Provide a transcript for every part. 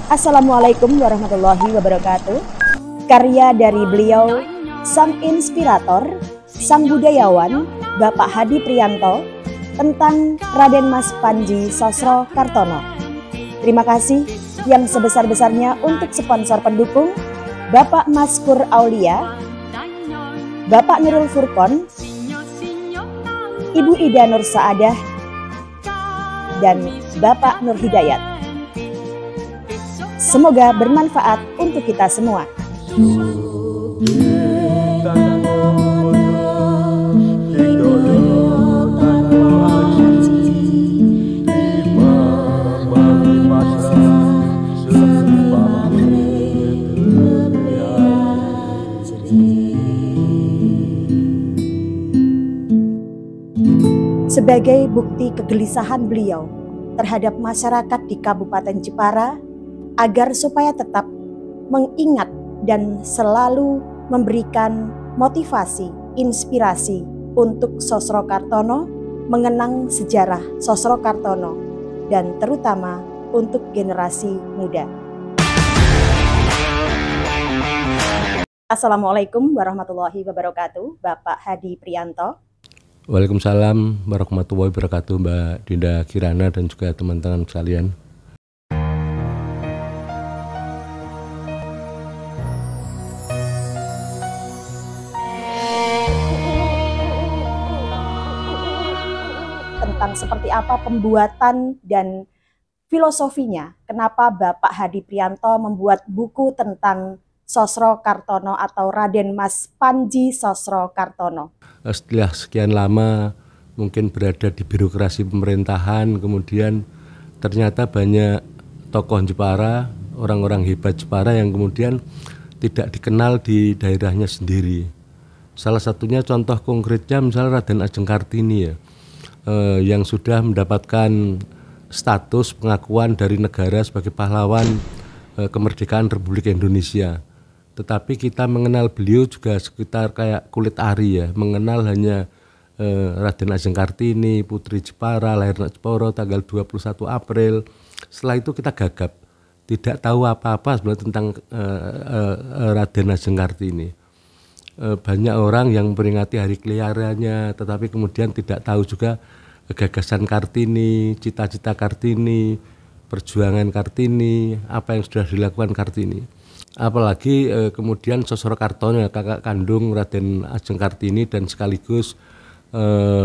Assalamualaikum warahmatullahi wabarakatuh. Karya dari beliau, sang inspirator, sang budayawan, Bapak Hadi Priyanto, tentang Raden Mas Panji Sosro Kartono. Terima kasih yang sebesar-besarnya untuk sponsor pendukung, Bapak Maskur Aulia, Bapak Nurul Furqon, Ibu Ida Nur Saadah, dan Bapak Nur Hidayat. Semoga bermanfaat untuk kita semua. Sebagai bukti kegelisahan beliau terhadap masyarakat di Kabupaten Jepara, agar supaya tetap mengingat dan selalu memberikan motivasi, inspirasi untuk Sosro Kartono, mengenang sejarah Sosro Kartono, dan terutama untuk generasi muda. Assalamualaikum warahmatullahi wabarakatuh, Bapak Hadi Priyanto. Waalaikumsalam warahmatullahi wabarakatuh, Mbak Dinda Kirana dan juga teman-teman sekalian. Tentang seperti apa pembuatan dan filosofinya, kenapa Bapak Hadi Priyanto membuat buku tentang Sosro Kartono atau Raden Mas Panji Sosro Kartono. Setelah sekian lama mungkin berada di birokrasi pemerintahan, kemudian ternyata banyak tokoh Jepara, orang-orang hebat Jepara yang kemudian tidak dikenal di daerahnya sendiri. Salah satunya contoh konkretnya misalnya Raden Ajeng Kartini ya, yang sudah mendapatkan status pengakuan dari negara sebagai pahlawan kemerdekaan Republik Indonesia. Tetapi kita mengenal beliau juga sekitar kayak kulit ari ya, mengenal hanya Raden Ajeng Kartini, Putri Jepara, lahir Jepara tanggal 21 April. Setelah itu kita gagap, tidak tahu apa-apa sebenarnya tentang Raden Ajeng Kartini. Banyak orang yang memperingati hari kelahirannya, tetapi kemudian tidak tahu juga gagasan Kartini, cita-cita Kartini, perjuangan Kartini, apa yang sudah dilakukan Kartini. Apalagi kemudian Sosro Kartono, kakak kandung Raden Ajeng Kartini dan sekaligus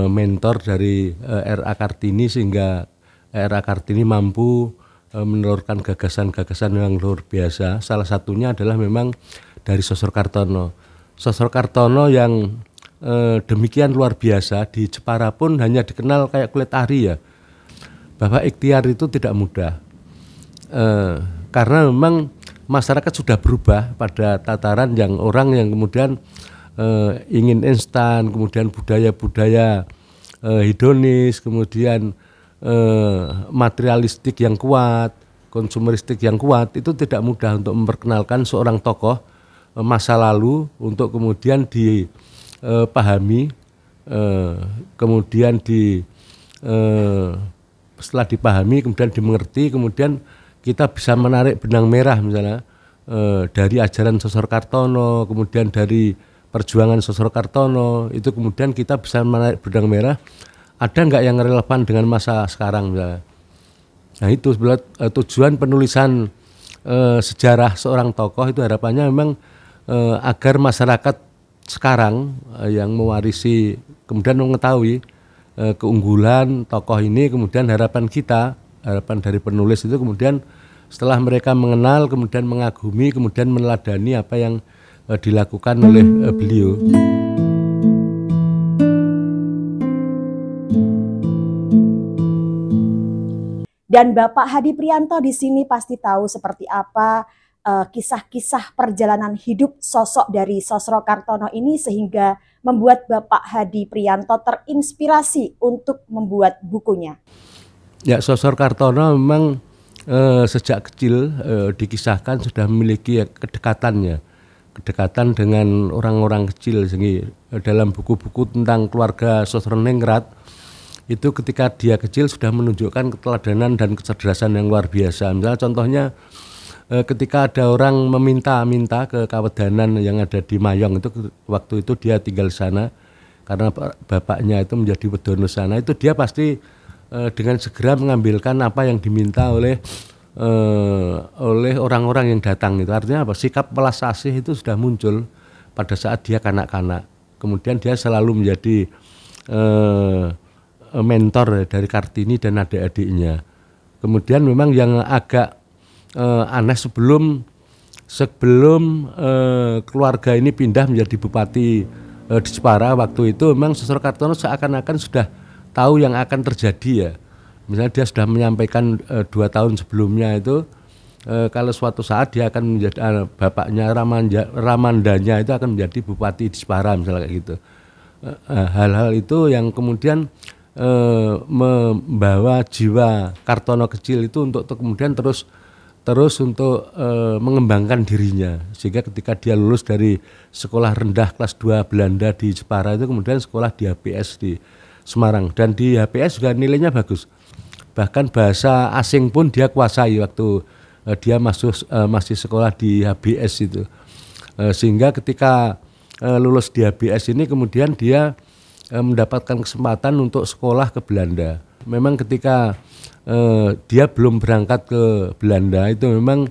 mentor dari R.A. Kartini, sehingga R.A. Kartini mampu menelurkan gagasan-gagasan yang luar biasa. Salah satunya adalah memang dari Sosro Kartono. Sosro Kartono yang demikian luar biasa di Jepara pun hanya dikenal kayak kulit ari ya. Bahwa ikhtiar itu tidak mudah, karena memang masyarakat sudah berubah pada tataran yang orang yang kemudian ingin instan, kemudian budaya-budaya hedonis, kemudian materialistik yang kuat, konsumeristik yang kuat, itu tidak mudah untuk memperkenalkan seorang tokoh masa lalu untuk kemudian dipahami, kemudian setelah dipahami, kemudian dimengerti, kemudian kita bisa menarik benang merah misalnya dari ajaran Sosro Kartono, kemudian dari perjuangan Sosro Kartono, itu kemudian kita bisa menarik benang merah, ada nggak yang relevan dengan masa sekarang misalnya. Nah itu sebenarnya tujuan penulisan sejarah seorang tokoh itu harapannya memang agar masyarakat sekarang yang mewarisi kemudian mengetahui keunggulan tokoh ini, kemudian harapan dari penulis itu kemudian setelah mereka mengenal, kemudian mengagumi, kemudian meneladani apa yang dilakukan oleh beliau. Dan Bapak Hadi Priyanto di sini pasti tahu seperti apa kisah-kisah perjalanan hidup sosok dari Sosro Kartono ini sehingga membuat Bapak Hadi Priyanto terinspirasi untuk membuat bukunya. Ya, Sosro Kartono memang sejak kecil dikisahkan sudah memiliki kedekatan dengan orang-orang kecil. Sehingga dalam buku-buku tentang keluarga Sosro Ningrat itu ketika dia kecil sudah menunjukkan keteladanan dan kecerdasan yang luar biasa. Misalnya contohnya ketika ada orang meminta ke Kawedanan yang ada di Mayong itu, waktu itu dia tinggal di sana karena bapaknya itu menjadi wedono sana, itu dia pasti dengan segera mengambilkan apa yang diminta oleh orang-orang yang datang. Itu artinya apa? Sikap welas asih itu sudah muncul pada saat dia kanak-kanak. Kemudian dia selalu menjadi mentor dari Kartini dan adik-adiknya. Kemudian memang yang agak aneh, sebelum keluarga ini pindah menjadi bupati di Jepara, waktu itu memang Sosro Kartono seakan-akan sudah tahu yang akan terjadi ya. Misalnya dia sudah menyampaikan 2 tahun sebelumnya itu kalau suatu saat dia akan menjadi bapaknya Ramandanya itu akan menjadi bupati di Jepara misalnya kayak gitu. Hal-hal itu yang kemudian membawa jiwa Kartono kecil itu untuk kemudian terus untuk mengembangkan dirinya, sehingga ketika dia lulus dari sekolah rendah kelas 2 Belanda di Jepara itu kemudian sekolah di HPS di Semarang, dan di HPS juga nilainya bagus, bahkan bahasa asing pun dia kuasai waktu dia masih sekolah di HBS itu, sehingga ketika lulus di HBS ini kemudian dia mendapatkan kesempatan untuk sekolah ke Belanda. Memang ketika dia belum berangkat ke Belanda itu memang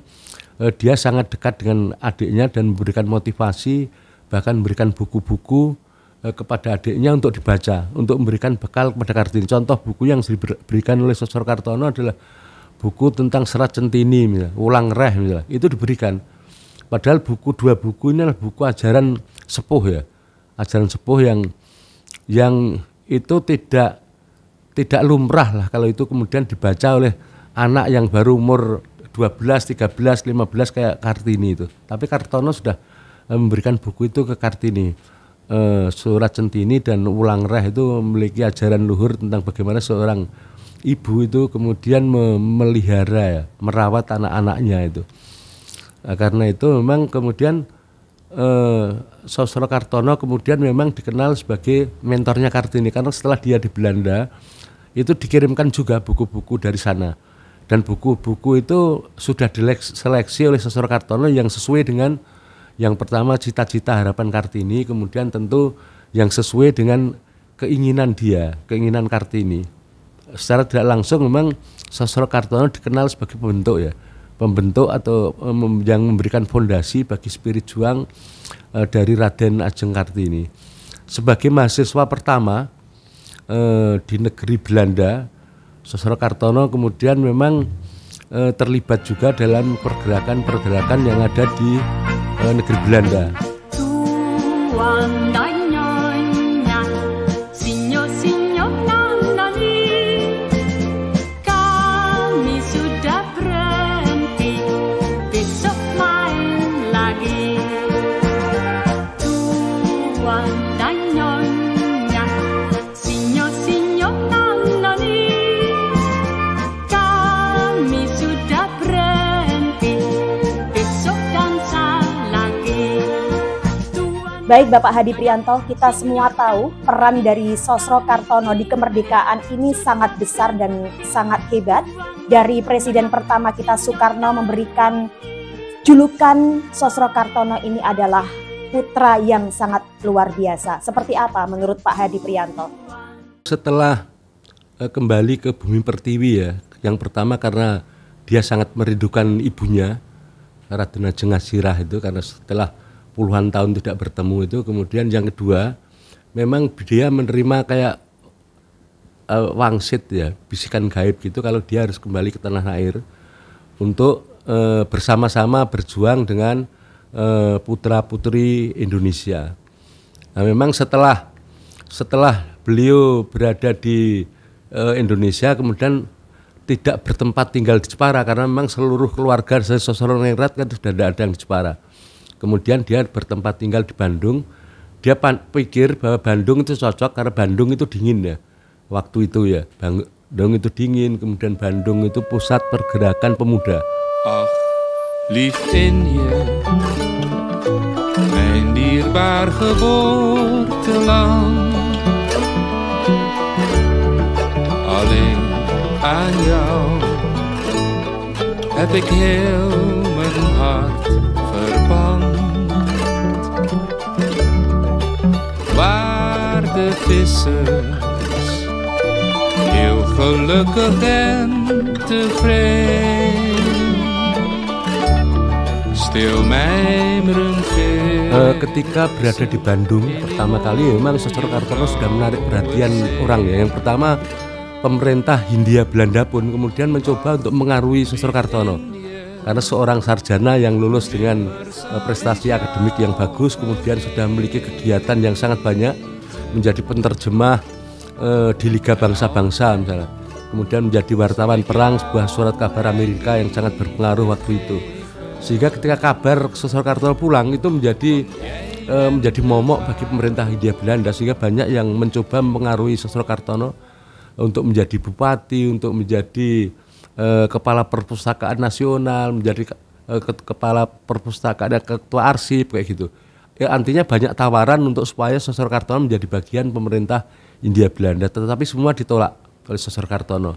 dia sangat dekat dengan adiknya dan memberikan motivasi, bahkan memberikan buku-buku kepada adiknya untuk dibaca, untuk memberikan bekal kepada Kartini. Contoh buku yang diberikan oleh Sosro Kartono adalah buku tentang Serat Centini, misalnya, Ulang Reh, misalnya. Itu diberikan. Padahal 2 buku ini adalah buku ajaran sepuh ya, ajaran sepuh yang itu tidak lumrah lah kalau itu kemudian dibaca oleh anak yang baru umur 12, 13, 15 kayak Kartini itu. Tapi Kartono sudah memberikan buku itu ke Kartini. Surat Centini dan Ulang Reh itu memiliki ajaran luhur tentang bagaimana seorang ibu itu kemudian memelihara ya, merawat anak-anaknya itu. Nah, karena itu memang kemudian Sosro Kartono kemudian memang dikenal sebagai mentornya Kartini, karena setelah dia di Belanda itu dikirimkan juga buku-buku dari sana, dan buku-buku itu sudah diseleksi oleh Sosro Kartono yang sesuai dengan yang pertama cita-cita harapan Kartini, kemudian tentu yang sesuai dengan keinginan dia, keinginan Kartini. Secara tidak langsung memang Sosro Kartono dikenal sebagai pembentuk atau yang memberikan fondasi bagi spirit juang dari Raden Ajeng Kartini. Sebagai mahasiswa pertama di negeri Belanda, Sosro Kartono kemudian memang terlibat juga dalam pergerakan-pergerakan yang ada di negeri Belanda. Baik Bapak Hadi Prianto, kita semua tahu peran dari Sosro Kartono di kemerdekaan ini sangat besar dan sangat hebat. Dari Presiden pertama kita Soekarno memberikan julukan Sosro Kartono ini adalah putra yang sangat luar biasa. Seperti apa menurut Pak Hadi Prianto? Setelah kembali ke bumi pertiwi ya, yang pertama karena dia sangat merindukan ibunya, Raden Ajeng Asirah itu, karena setelah puluhan tahun tidak bertemu itu. Kemudian yang kedua, memang dia menerima kayak wangsit ya, bisikan gaib gitu, kalau dia harus kembali ke tanah air untuk bersama-sama berjuang dengan putra-putri Indonesia. Nah, memang setelah beliau berada di Indonesia, kemudian tidak bertempat tinggal di Jepara karena memang seluruh keluarga dari Sosro Ningrat kan sudah tidak ada yang di Jepara. Kemudian dia bertempat tinggal di Bandung. Dia pikir bahwa Bandung itu cocok karena Bandung itu dingin ya. Waktu itu ya, Bandung itu dingin, kemudian Bandung itu pusat pergerakan pemuda. Ach, lief Indië, mijn dierbaar geboorteland. Alleen aan jou heb ik heel mijn vissers. Heel gelukkig en tevreden. Stil mijmerend weer. Ketika berada di Bandung pertama kali memang Sosro Kartono sudah menarik perhatian orang ya. Yang pertama pemerintah Hindia Belanda pun kemudian mencoba untuk mengaruhi Sosro Kartono karena seorang sarjana yang lulus dengan prestasi akademik yang bagus, kemudian sudah memiliki kegiatan yang sangat banyak, menjadi penerjemah di Liga Bangsa-Bangsa misalnya, kemudian menjadi wartawan perang sebuah surat kabar Amerika yang sangat berpengaruh waktu itu, sehingga ketika kabar Sosro Kartono pulang itu menjadi momok bagi pemerintah Hindia Belanda, sehingga banyak yang mencoba mempengaruhi Sosro Kartono untuk menjadi bupati, untuk menjadi kepala perpustakaan nasional, menjadi kepala perpustakaan, ketua arsip kayak gitu. Ya, artinya banyak tawaran untuk supaya Sosro Kartono menjadi bagian pemerintah Hindia Belanda, tetapi semua ditolak oleh Sosro Kartono.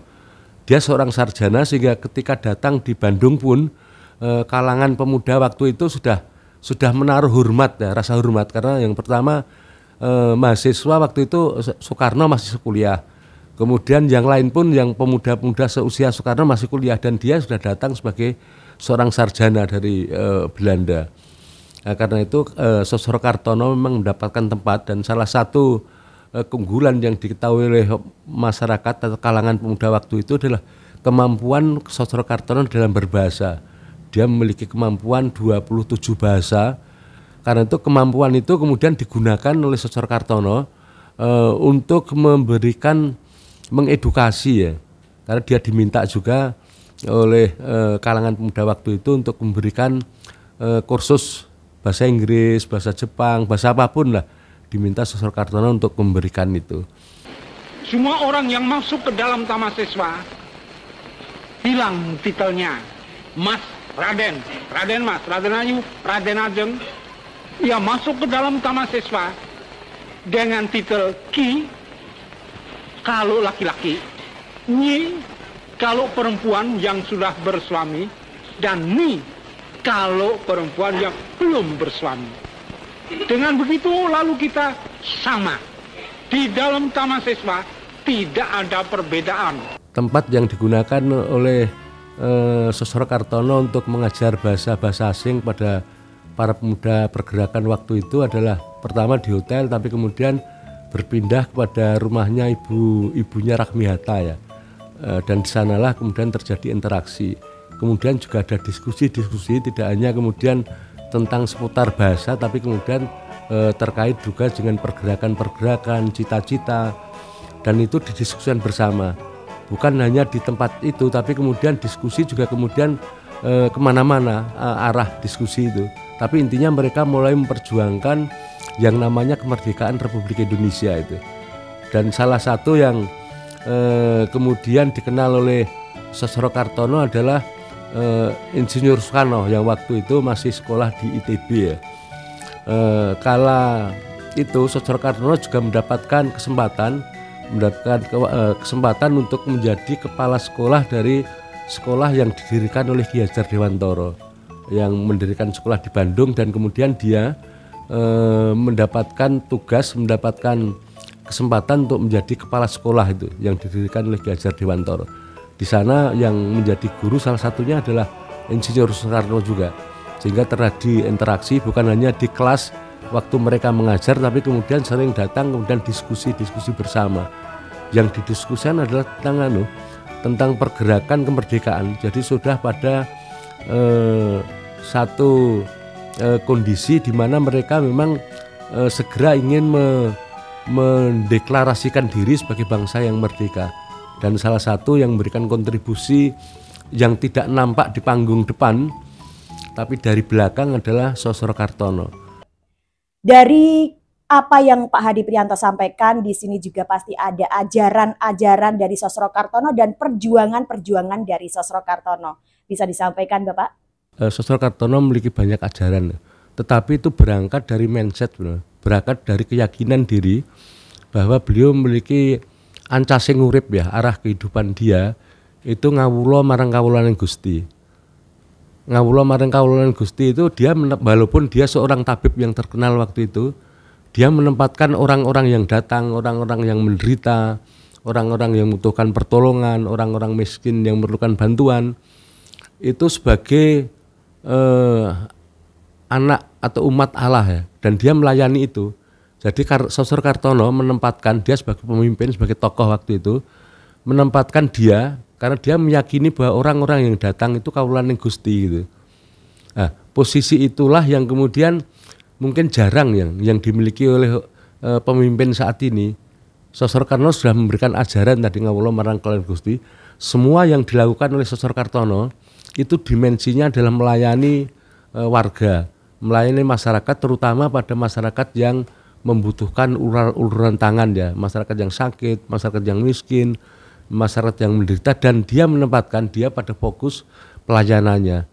Dia seorang sarjana sehingga ketika datang di Bandung pun kalangan pemuda waktu itu sudah menaruh hormat ya, rasa hormat, karena yang pertama mahasiswa waktu itu Soekarno masih kuliah. Kemudian yang lain pun yang pemuda-pemuda seusia Soekarno masih kuliah dan dia sudah datang sebagai seorang sarjana dari Belanda. Nah, karena itu Sosro Kartono memang mendapatkan tempat, dan salah satu keunggulan yang diketahui oleh masyarakat atau kalangan pemuda waktu itu adalah kemampuan Sosro Kartono dalam berbahasa. Dia memiliki kemampuan 27 bahasa. Karena itu kemampuan itu kemudian digunakan oleh Sosro Kartono untuk memberikan mengedukasi ya, karena dia diminta juga oleh kalangan pemuda waktu itu untuk memberikan kursus bahasa Inggris, bahasa Jepang, bahasa apapun lah, diminta Sosro Kartono untuk memberikan itu. Semua orang yang masuk ke dalam taman siswa hilang titelnya Mas, Raden, Raden Mas, Raden Ayu, Raden Ajeng. Ia masuk ke dalam taman siswa dengan titel Ki kalau laki-laki, Nyi kalau perempuan yang sudah bersuami, dan Ni kalau perempuan yang belum bersuami. Dengan begitu lalu kita sama. Di dalam taman siswa tidak ada perbedaan. Tempat yang digunakan oleh Sosro Kartono untuk mengajar bahasa-bahasa asing pada para pemuda pergerakan waktu itu adalah pertama di hotel, tapi kemudian berpindah kepada rumahnya ibunya Rakhmi Hatta ya, dan di sanalah kemudian terjadi interaksi. Kemudian juga ada diskusi-diskusi, tidak hanya kemudian tentang seputar bahasa, tapi kemudian terkait juga dengan pergerakan-pergerakan, cita-cita, dan itu didiskusikan bersama. Bukan hanya di tempat itu, tapi kemudian diskusi juga kemudian kemana-mana arah diskusi itu. Tapi intinya mereka mulai memperjuangkan yang namanya kemerdekaan Republik Indonesia itu. Dan salah satu yang kemudian dikenal oleh Sosro Kartono adalah Insinyur Soekarno yang waktu itu masih sekolah di ITB ya. Kala itu Sosro Kartono juga mendapatkan kesempatan untuk menjadi kepala sekolah dari sekolah yang didirikan oleh Ki Hajar Dewantoro, yang mendirikan sekolah di Bandung, dan kemudian dia mendapatkan kesempatan untuk menjadi kepala sekolah itu yang didirikan oleh Ki Hajar Dewantoro. Di sana yang menjadi guru salah satunya adalah Insinyur Soekarno juga, sehingga terjadi interaksi bukan hanya di kelas waktu mereka mengajar, tapi kemudian sering datang kemudian diskusi bersama. Yang didiskusikan adalah tentang pergerakan kemerdekaan. Jadi sudah pada satu kondisi di mana mereka memang segera ingin mendeklarasikan diri sebagai bangsa yang merdeka. Dan salah satu yang memberikan kontribusi yang tidak nampak di panggung depan tapi dari belakang adalah Sosro Kartono. Dari apa yang Pak Hadi Prianto sampaikan, di sini juga pasti ada ajaran-ajaran dari Sosro Kartono dan perjuangan-perjuangan dari Sosro Kartono. Bisa disampaikan Bapak? Sosro Kartono memiliki banyak ajaran, tetapi itu berangkat dari mindset, berangkat dari keyakinan diri bahwa beliau memiliki ancasing urip ya, arah kehidupan dia itu ngawula marang kawulaning Gusti. Ngawula marang kawulaning Gusti itu dia, walaupun dia seorang tabib yang terkenal waktu itu, dia menempatkan orang-orang yang datang, orang-orang yang menderita, orang-orang yang membutuhkan pertolongan, orang-orang miskin yang memerlukan bantuan, itu sebagai anak atau umat Allah ya, dan dia melayani itu. Jadi Sosro Kartono menempatkan dia sebagai pemimpin, sebagai tokoh waktu itu, menempatkan dia karena dia meyakini bahwa orang-orang yang datang itu kawulaning Gusti gitu. Nah, posisi itulah yang kemudian mungkin jarang yang dimiliki oleh pemimpin saat ini. Sosro Kartono sudah memberikan ajaran tadi ngawula marang kawulaning Gusti. Semua yang dilakukan oleh Sosro Kartono itu dimensinya adalah melayani warga, melayani masyarakat, terutama pada masyarakat yang membutuhkan uluran tangan ya, masyarakat yang sakit, masyarakat yang miskin, masyarakat yang menderita, dan dia menempatkan dia pada fokus pelayanannya.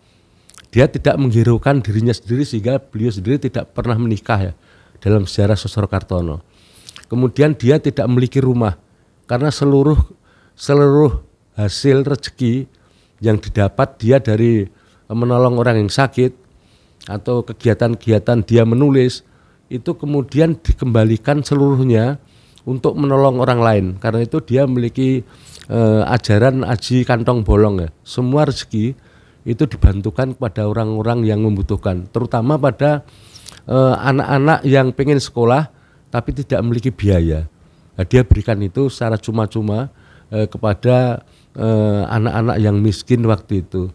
Dia tidak menghiraukan dirinya sendiri sehingga beliau sendiri tidak pernah menikah ya dalam sejarah Sosro Kartono. Kemudian dia tidak memiliki rumah karena seluruh hasil rezeki yang didapat dia dari menolong orang yang sakit atau kegiatan-kegiatan dia menulis itu kemudian dikembalikan seluruhnya untuk menolong orang lain. Karena itu dia memiliki ajaran aji kantong bolong ya. Semua rezeki itu dibantukan kepada orang-orang yang membutuhkan, terutama pada anak-anak yang pengen sekolah tapi tidak memiliki biaya. Nah, dia berikan itu secara cuma-cuma kepada anak-anak yang miskin waktu itu,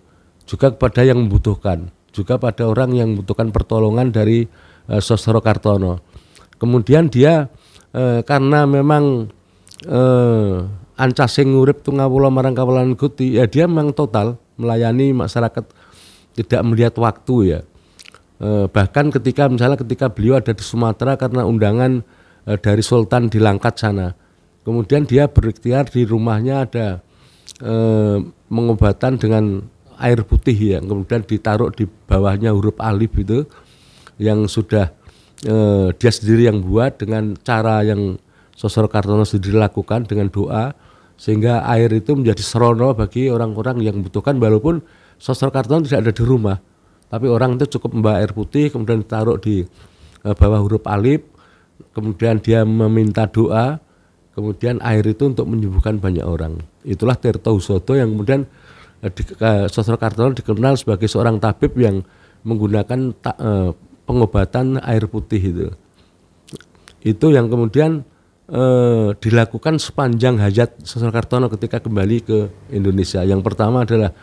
juga kepada yang membutuhkan, juga pada orang yang membutuhkan pertolongan dari Sosro Kartono. Kemudian dia karena memang ancasing ngurip tungawula marang kawulaning Gusti, ya dia memang total melayani masyarakat, tidak melihat waktu ya. Bahkan ketika beliau ada di Sumatera karena undangan dari Sultan di Langkat sana, kemudian dia berikhtiar di rumahnya ada pengobatan dengan air putih yang kemudian ditaruh di bawahnya huruf alif itu, yang sudah dia sendiri yang buat dengan cara yang Sosro Kartono sendiri lakukan dengan doa, sehingga air itu menjadi serono bagi orang-orang yang membutuhkan, walaupun Sosro Kartono tidak ada di rumah, tapi orang itu cukup membawa air putih kemudian ditaruh di bawah huruf alif, kemudian dia meminta doa, kemudian air itu untuk menyembuhkan banyak orang. Itulah Tirto Husodo yang kemudian Sosro Kartono dikenal sebagai seorang tabib yang menggunakan pengobatan air putih itu. Itu yang kemudian dilakukan sepanjang hayat Sosro Kartono ketika kembali ke Indonesia. Yang pertama adalah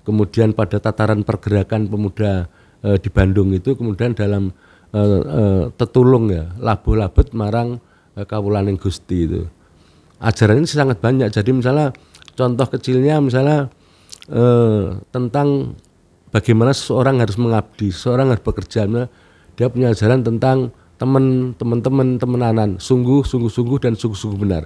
kemudian pada tataran pergerakan pemuda di Bandung itu, kemudian dalam tetulung ya, labuh-labet marang kawulaning Gusti itu. Ajaran ini sangat banyak. Jadi misalnya contoh kecilnya misalnya tentang bagaimana seseorang harus mengabdi, seseorang harus bekerja. Dia punya ajaran tentang teman-teman, sungguh dan sungguh-sungguh benar.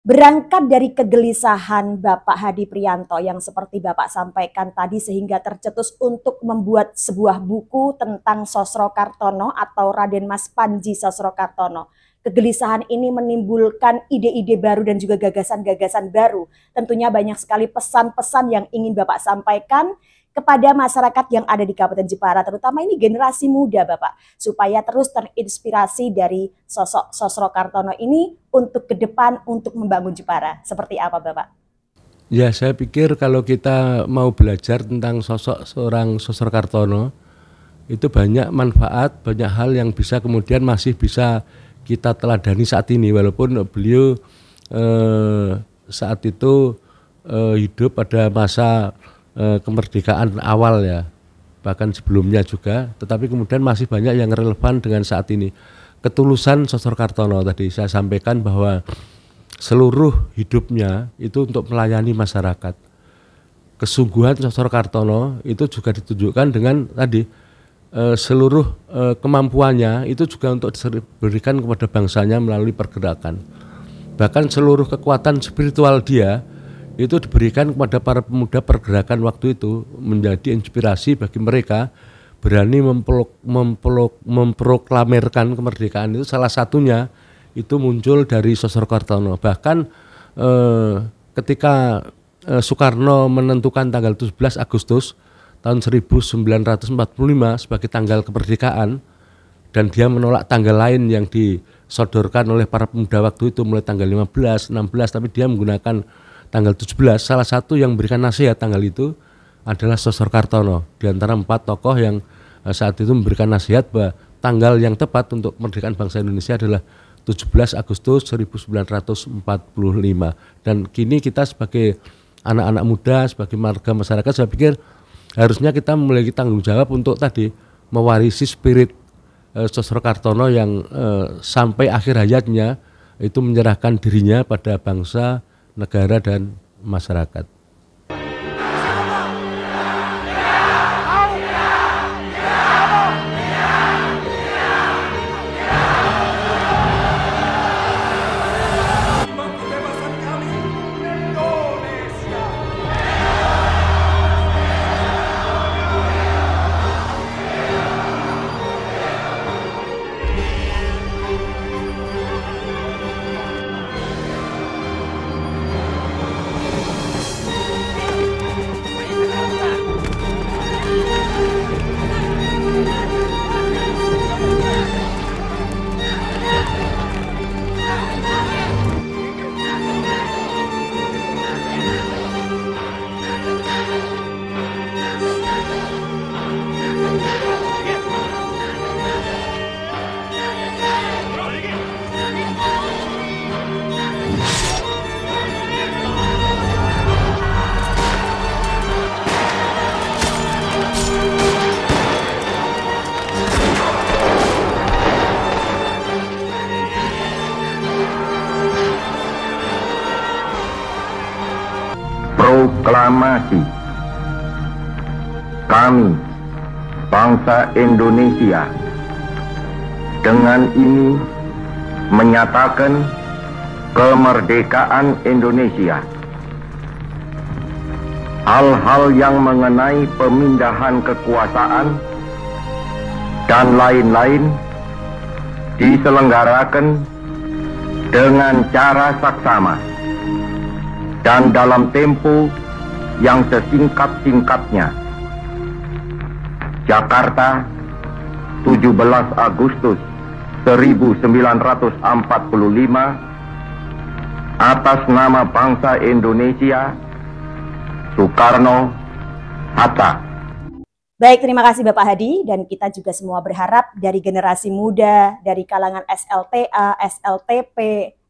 Berangkat dari kegelisahan Bapak Hadi Prianto yang seperti Bapak sampaikan tadi, sehingga tercetus untuk membuat sebuah buku tentang Sosro Kartono atau Raden Mas Panji Sosro Kartono. Kegelisahan ini menimbulkan ide-ide baru dan juga gagasan-gagasan baru. Tentunya banyak sekali pesan-pesan yang ingin Bapak sampaikan kepada masyarakat yang ada di Kabupaten Jepara, terutama ini generasi muda Bapak, supaya terus terinspirasi dari sosok Sosro Kartono ini untuk ke depan, untuk membangun Jepara. Seperti apa Bapak? Ya, saya pikir kalau kita mau belajar tentang sosok seorang Sosro Kartono, itu banyak manfaat, banyak hal yang bisa kemudian masih bisa kita teladani saat ini, walaupun beliau saat itu hidup pada masa kemerdekaan awal ya, bahkan sebelumnya juga, tetapi kemudian masih banyak yang relevan dengan saat ini. Ketulusan Sosro Kartono tadi saya sampaikan bahwa seluruh hidupnya itu untuk melayani masyarakat. Kesungguhan Sosro Kartono itu juga ditunjukkan dengan tadi seluruh kemampuannya itu juga untuk diberikan kepada bangsanya melalui pergerakan. Bahkan seluruh kekuatan spiritual dia itu diberikan kepada para pemuda pergerakan waktu itu, menjadi inspirasi bagi mereka berani memproklamirkan kemerdekaan. Itu salah satunya itu muncul dari Sosro Kartono. Bahkan ketika Soekarno menentukan tanggal 17 Agustus tahun 1945 sebagai tanggal kemerdekaan, dan dia menolak tanggal lain yang disodorkan oleh para pemuda waktu itu mulai tanggal 15, 16, tapi dia menggunakan tanggal 17. Salah satu yang memberikan nasihat tanggal itu adalah Sosro Kartono, di antara 4 tokoh yang saat itu memberikan nasihat bahwa tanggal yang tepat untuk kemerdekaan bangsa Indonesia adalah 17 Agustus 1945. Dan kini kita sebagai anak-anak muda, sebagai warga masyarakat, saya pikir harusnya kita memiliki tanggung jawab untuk tadi mewarisi spirit Sosro Kartono yang sampai akhir hayatnya itu menyerahkan dirinya pada bangsa, negara, dan masyarakat. Proklamasi. Kami, bangsa Indonesia, dengan ini menyatakan kemerdekaan Indonesia. Hal-hal yang mengenai pemindahan kekuasaan dan lain-lain diselenggarakan dengan cara saksama dan dalam tempo yang sesingkat-singkatnya. Jakarta, 17 Agustus 1945, atas nama bangsa Indonesia, Soekarno, Hatta. Baik, terima kasih Bapak Hadi, dan kita juga semua berharap dari generasi muda, dari kalangan SLTA, SLTP,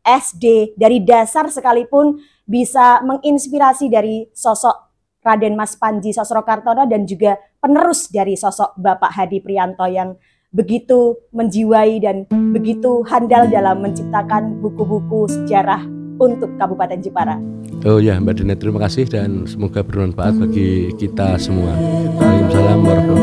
SD, dari dasar sekalipun bisa menginspirasi dari sosok Raden Mas Panji Sosro Kartono dan juga penerus dari sosok Bapak Hadi Prianto yang begitu menjiwai dan begitu handal dalam menciptakan buku-buku sejarah untuk Kabupaten Jepara. Oh ya Mbak Dina, terima kasih dan semoga bermanfaat bagi kita semua. Waalaikumsalam warahmatullahi wabarakatuh.